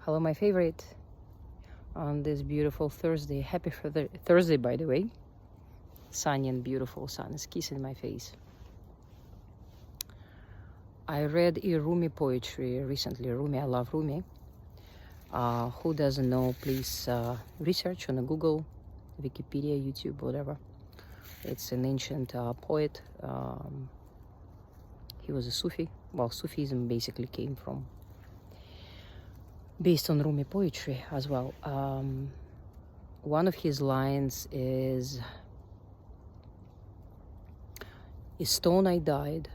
Hello, my favorite, on this beautiful Thursday. Happy Thursday, by the way. Sunny and beautiful sun is kissing my face. I read a Rumi poetry recently. Rumi, I love Rumi. Who doesn't know, please research on Google, Wikipedia, YouTube, whatever. It's an ancient poet. He was a Sufi. Well, Sufism basically came from, based on Rumi poetry as well. One of his lines is, "A stone I died,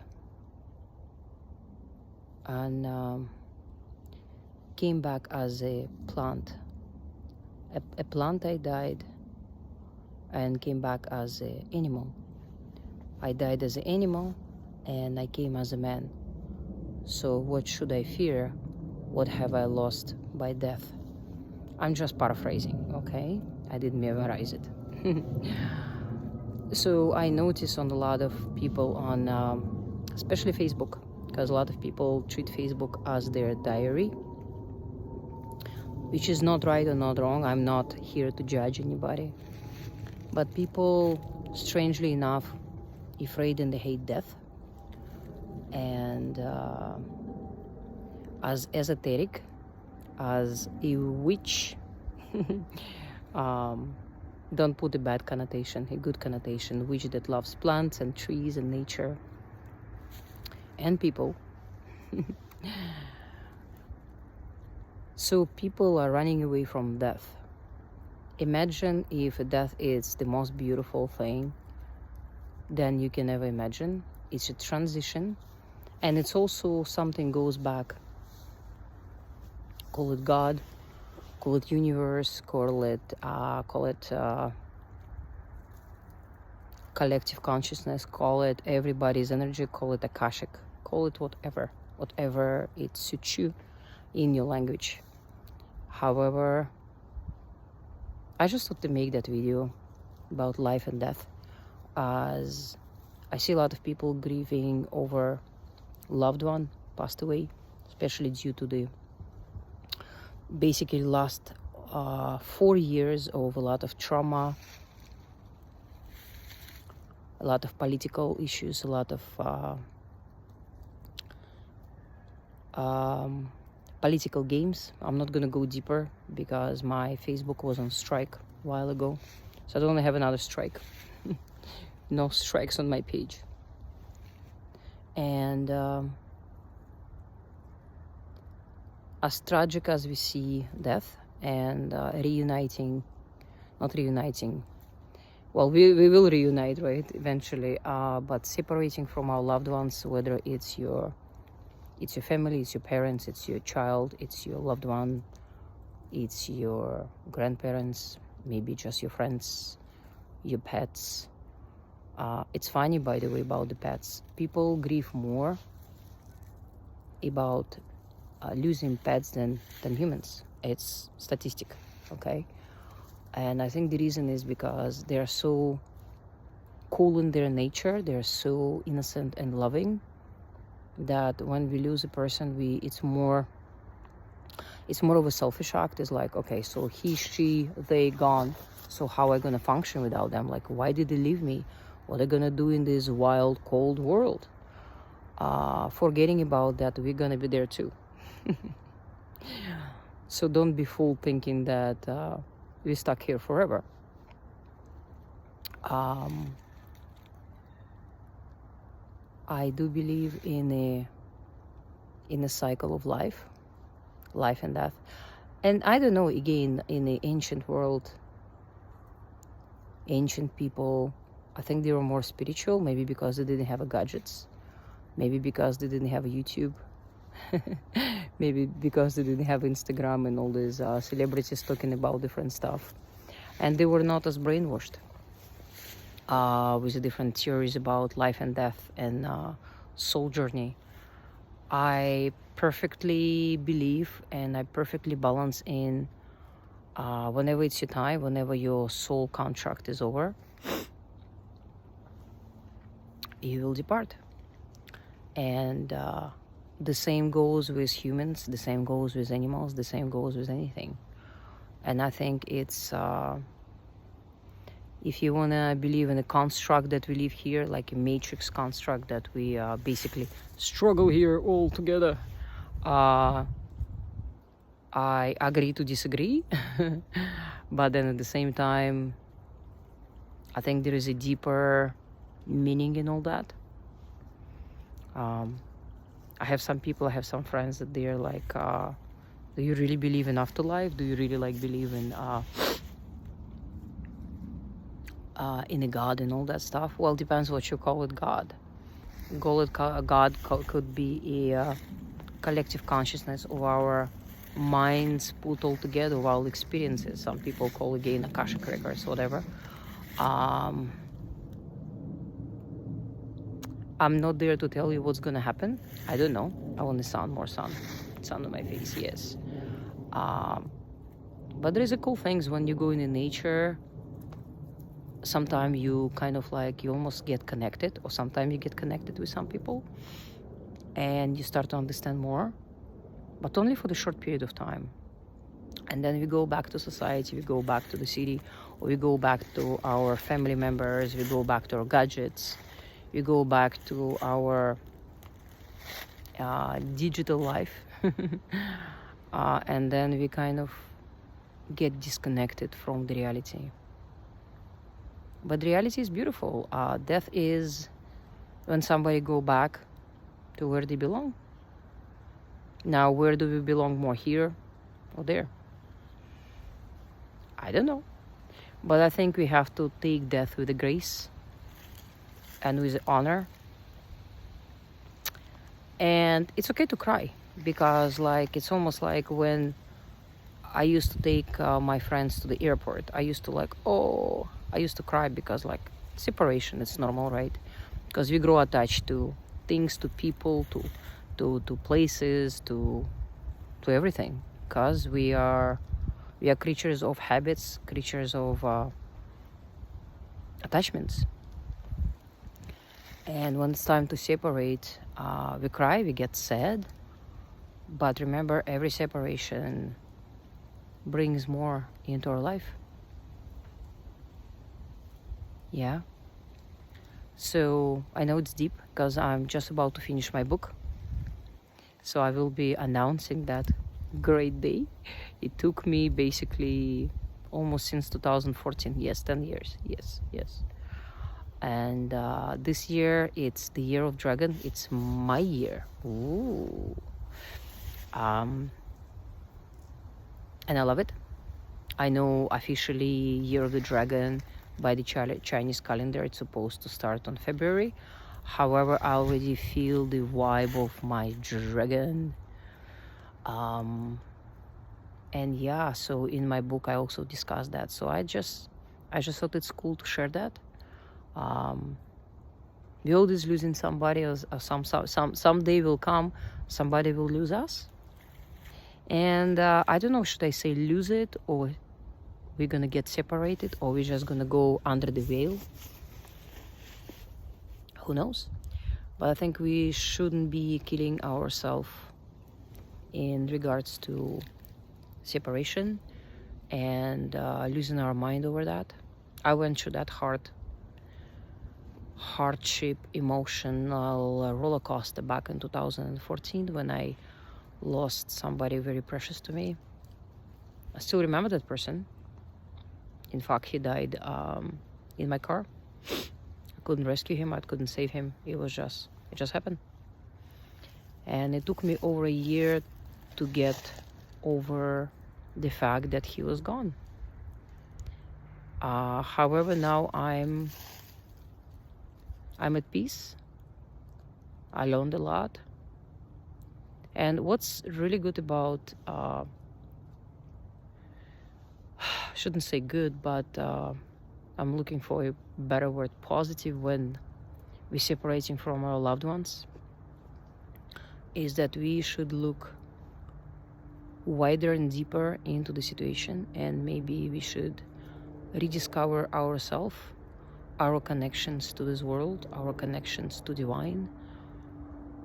and came back as a plant. A plant I died, and came back as an animal. I died as an animal, and I came as a man. So what should I fear? What have I lost by death?" I'm just paraphrasing, okay? I didn't memorize it. So I notice on a lot of people on, especially Facebook, because a lot of people treat Facebook as their diary, which is not right or not wrong. I'm not here to judge anybody. But people, strangely enough, afraid and they hate death. And as esoteric, as a witch, don't put a bad connotation, a good connotation. Witch that loves plants and trees and nature and people. So people are running away from death. Imagine if death is the most beautiful thing than you can ever imagine. It's a transition, and it's also something goes back. Call it God, call it universe, call it collective consciousness, call it everybody's energy, call it Akashic, call it whatever it suits you in your language. However, I just thought to make that video about life and death, as I see a lot of people grieving over loved one passed away, especially due to the basically last 4 years of a lot of trauma, a lot of political issues, a lot of political games. I'm not gonna go deeper because my Facebook was on strike a while ago, so I don't want to have another strike. No strikes on my page. And as tragic as we see death and not reuniting, well, we will reunite, right, eventually, but separating from our loved ones, whether it's your family, it's your parents, it's your child, it's your loved one, it's your grandparents, maybe just your friends, your pets. It's funny, by the way, about the pets. People grieve more about losing pets than humans. It's statistic, okay? And I think the reason is because they're so cool in their nature, they're so innocent and loving, that when we lose a person, it's more of a selfish act. It's like, okay, so he, she, they gone, so how am I gonna function without them? Like, why did they leave me? What are they gonna do in this wild, cold world? Forgetting about that, we're gonna be there too. So don't be fooled thinking that we're stuck here forever. I do believe in a cycle of life and death. And I don't know, again, in the ancient world, ancient people, I think they were more spiritual, maybe because they didn't have gadgets, maybe because they didn't have a YouTube, maybe because they didn't have Instagram and all these celebrities talking about different stuff. And they were not as brainwashed with the different theories about life and death and soul journey. I perfectly believe and I perfectly balance in whenever it's your time, whenever your soul contract is over, you will depart. And the same goes with humans, the same goes with animals, the same goes with anything. And I think it's, if you want to believe in a construct that we live here, like a matrix construct that we basically struggle here all together, I agree to disagree. But then at the same time, I think there is a deeper meaning in all that. I have some people, I have some friends that they're like, do you really believe in afterlife? Do you really like believe in a God and all that stuff? Well, depends what you call it God. God could be a collective consciousness of our minds put all together, of our experiences. Some people call it again Akashic records, whatever. I'm not there to tell you what's gonna happen. I don't know. I want the sun, more sun. Sun on my face, yes. But there is a cool things when you go in the nature. Sometimes you kind of like, you almost get connected, or sometimes you get connected with some people and you start to understand more, but only for the short period of time. And then we go back to society, we go back to the city, or we go back to our family members, we go back to our gadgets, we go back to our digital life. And then we kind of get disconnected from the reality. But reality is beautiful. Death is when somebody go back to where they belong. Now, where do we belong more, here or there? I don't know. But I think we have to take death with a grace and with honor. And it's okay to cry, because like it's almost like when I used to take my friends to the airport, I used to cry because like separation, it's normal, right? Because we grow attached to things, to people, to places, to everything, because we are creatures of habits, creatures of attachments. And when it's time to separate, we cry, we get sad. But remember, every separation brings more into our life. Yeah. So I know it's deep because I'm just about to finish my book. So I will be announcing that great day. It took me basically almost since 2014. Yes, 10 years. Yes. And this year, it's the year of dragon. It's my year. Ooh. And I love it. I know officially Year of the Dragon by the Chinese calendar, it's supposed to start on February. However, I already feel the vibe of my dragon. And yeah, so in my book I also discussed that. So I just thought it's cool to share that. We always losing somebody, or some day will come, somebody will lose us. And I don't know, should I say lose it, or we're gonna get separated, or we're just gonna go under the veil? Who knows? But I think we shouldn't be killing ourselves in regards to separation and losing our mind over that. I went through that hardship, emotional roller coaster back in 2014 when I lost somebody very precious to me. I still remember that person. In fact, he died in my car. I couldn't rescue him, I couldn't save him. It just happened. And it took me over a year to get over the fact that he was gone. However, now I'm at peace. I learned a lot. And what's really good about, shouldn't say good, but I'm looking for a better word, positive, when we're separating from our loved ones, is that we should look wider and deeper into the situation, and maybe we should rediscover ourselves, our connections to this world, our connections to divine,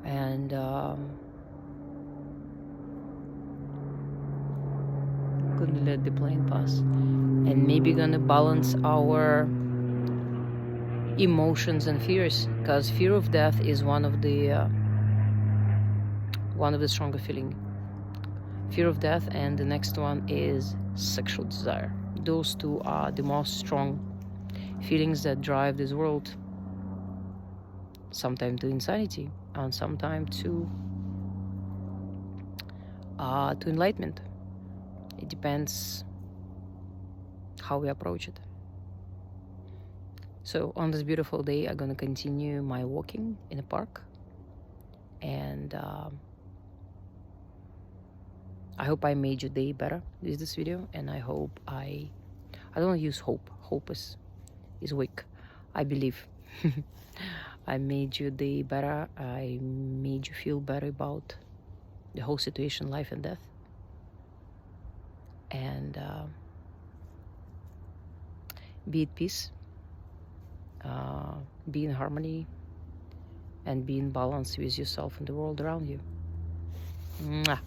and gonna let the plane pass, and maybe gonna balance our emotions and fears, because fear of death is one of the stronger feeling. Fear of death, and the next one is sexual desire. Those two are the most strong feelings that drive this world, sometimes to insanity and sometimes to enlightenment. It depends how we approach it. So on this beautiful day, I'm gonna continue my walking in the park, and I hope I made your day better with this video, and I hope I don't use hope. Hope is weak. I believe I made your day better. I made you feel better about the whole situation, life and death, and be at peace, be in harmony, and be in balance with yourself and the world around you. Mwah.